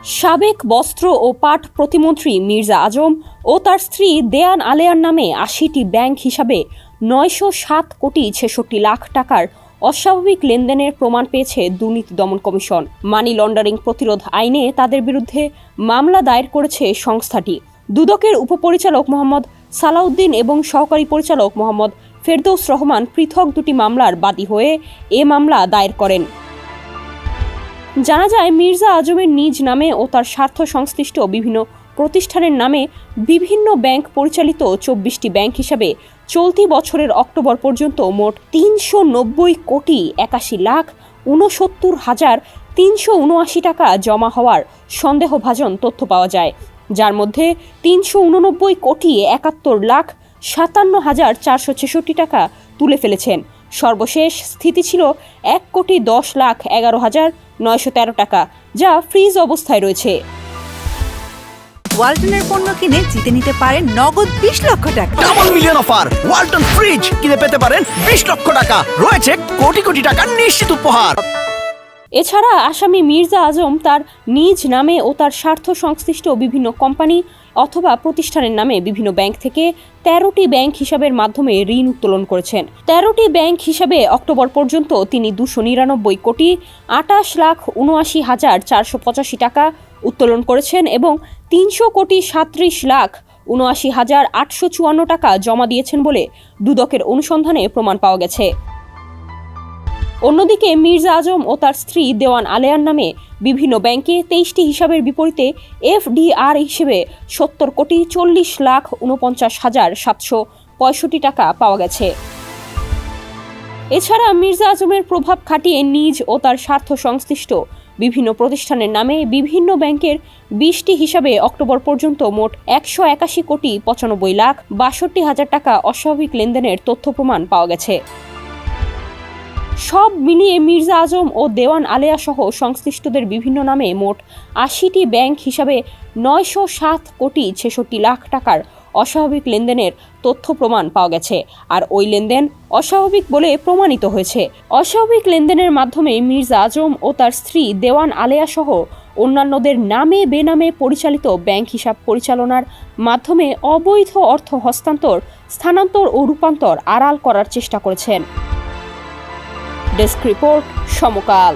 সাবেক বস্ত্র ও পাট প্রতিমন্ত্রী মির্জা আজম ও তার স্ত্রী দেয়ান আলেয়ার নামে ৮০টি ব্যাংক হিসাবে ৯০৭ কোটি ৬৬ লাখ টাকার অস্বাভাবিক লেনদেনের প্রমাণ পেয়েছে দুর্নীতি দমন কমিশন। মানি লন্ডারিং প্রতিরোধ আইনে তাদের বিরুদ্ধে মামলা দায়ের করেছে সংস্থাটি। দুদকের উপপরিচালক মোহাম্মদ সালাউদ্দিন এবং সহকারী পরিচালক মোহাম্মদ ফেরদৌস রহমান পৃথক দুটি মামলার বাদী হয়ে এ মামলা দায়ের করেন। জানা যায়, মির্জা আজমের নিজ নামে ও তার স্বার্থ সংশ্লিষ্ট বিভিন্ন প্রতিষ্ঠানের নামে বিভিন্ন ব্যাংক পরিচালিত ২৪টি ব্যাংক হিসাবে চলতি বছরের অক্টোবর পর্যন্ত মোট ৩৯০ কোটি ৮১ লাখ ৬৯ হাজার ৩৭৯ টাকা জমা হওয়ার সন্দেহভাজন তথ্য পাওয়া যায়, যার মধ্যে ৩৮৯ কোটি ৭১ লাখ ৫৭ হাজার ৪৬৬ টাকা তুলে ফেলেছেন। সর্বশেষ স্থিতি ছিল ১,১০,১১,৯১৩ টাকা, যা ফ্রিজ অবস্থায় রয়েছে। ওয়ালটনের পণ্য কিনে জিতে নিতে পারেন নগদ ২০ লক্ষ টাকা। Double million offer! Walton fridge কিনে পেতে পারেন ২০ লক্ষ টাকা। রয়েছে কোটি কোটি টাকার নিশ্চিত উপহার। এছাড়া আসামি মির্জা আজম তার নিজ নামে ও তার স্বার্থ সংশ্লিষ্ট বিভিন্ন কোম্পানি অথবা প্রতিষ্ঠানের নামে বিভিন্ন ব্যাংক থেকে ১৩টি ব্যাংক হিসাবের মাধ্যমে ঋণ উত্তোলন করেছেন। ১৩টি ব্যাংক হিসাবে অক্টোবর পর্যন্ত তিনি ২৯৯ কোটি ২৮ লাখ ৭৯ হাজার ৪৮৫ টাকা উত্তোলন করেছেন এবং ৩০০ কোটি ৩৭ লাখ ৭৯ হাজার ৮৫৪ টাকা জমা দিয়েছেন বলে দুদকের অনুসন্ধানে প্রমাণ পাওয়া গেছে। অন্যদিকে মির্জা আজম ও তার স্ত্রী দেওয়ান আলেয়ার নামে বিভিন্ন ব্যাংকে ২৩টি হিসাবের বিপরীতে এফডিআর হিসেবে ৭০ কোটি ৪০ লাখ ৪৯ হাজার ৭৬৫ টাকা পাওয়া গেছে। এছাড়া মির্জা আজমের প্রভাব খাটিয়ে নিজ ও তার স্বার্থ সংশ্লিষ্ট বিভিন্ন প্রতিষ্ঠানের নামে বিভিন্ন ব্যাংকের ২০টি হিসাবে অক্টোবর পর্যন্ত মোট ১৮১ কোটি ৯৫ লাখ ৬২ হাজার টাকা অস্বাভাবিক লেনদেনের তথ্য প্রমাণ পাওয়া গেছে। সব মিলিয়ে মির্জা আজম ও দেওয়ান আলেয়া সহ সংশ্লিষ্টদের বিভিন্ন নামে মোট ৮০টি ব্যাংক হিসাবে ৯০৭ কোটি ৬৬ লাখ টাকার অস্বাভাবিক লেনদেনের তথ্য প্রমাণ পাওয়া গেছে। আর ওই লেনদেন অস্বাভাবিক বলে প্রমাণিত হয়েছে। অস্বাভাবিক লেনদেনের মাধ্যমে মির্জা আজম ও তার স্ত্রী দেওয়ান আলেয়া সহ অন্যান্যদের নামে বেনামে পরিচালিত ব্যাংক হিসাব পরিচালনার মাধ্যমে অবৈধ অর্থ হস্তান্তর, স্থানান্তর ও রূপান্তর আড়াল করার চেষ্টা করেছেন। ডেস্ক রিপোর্ট, সমকাল।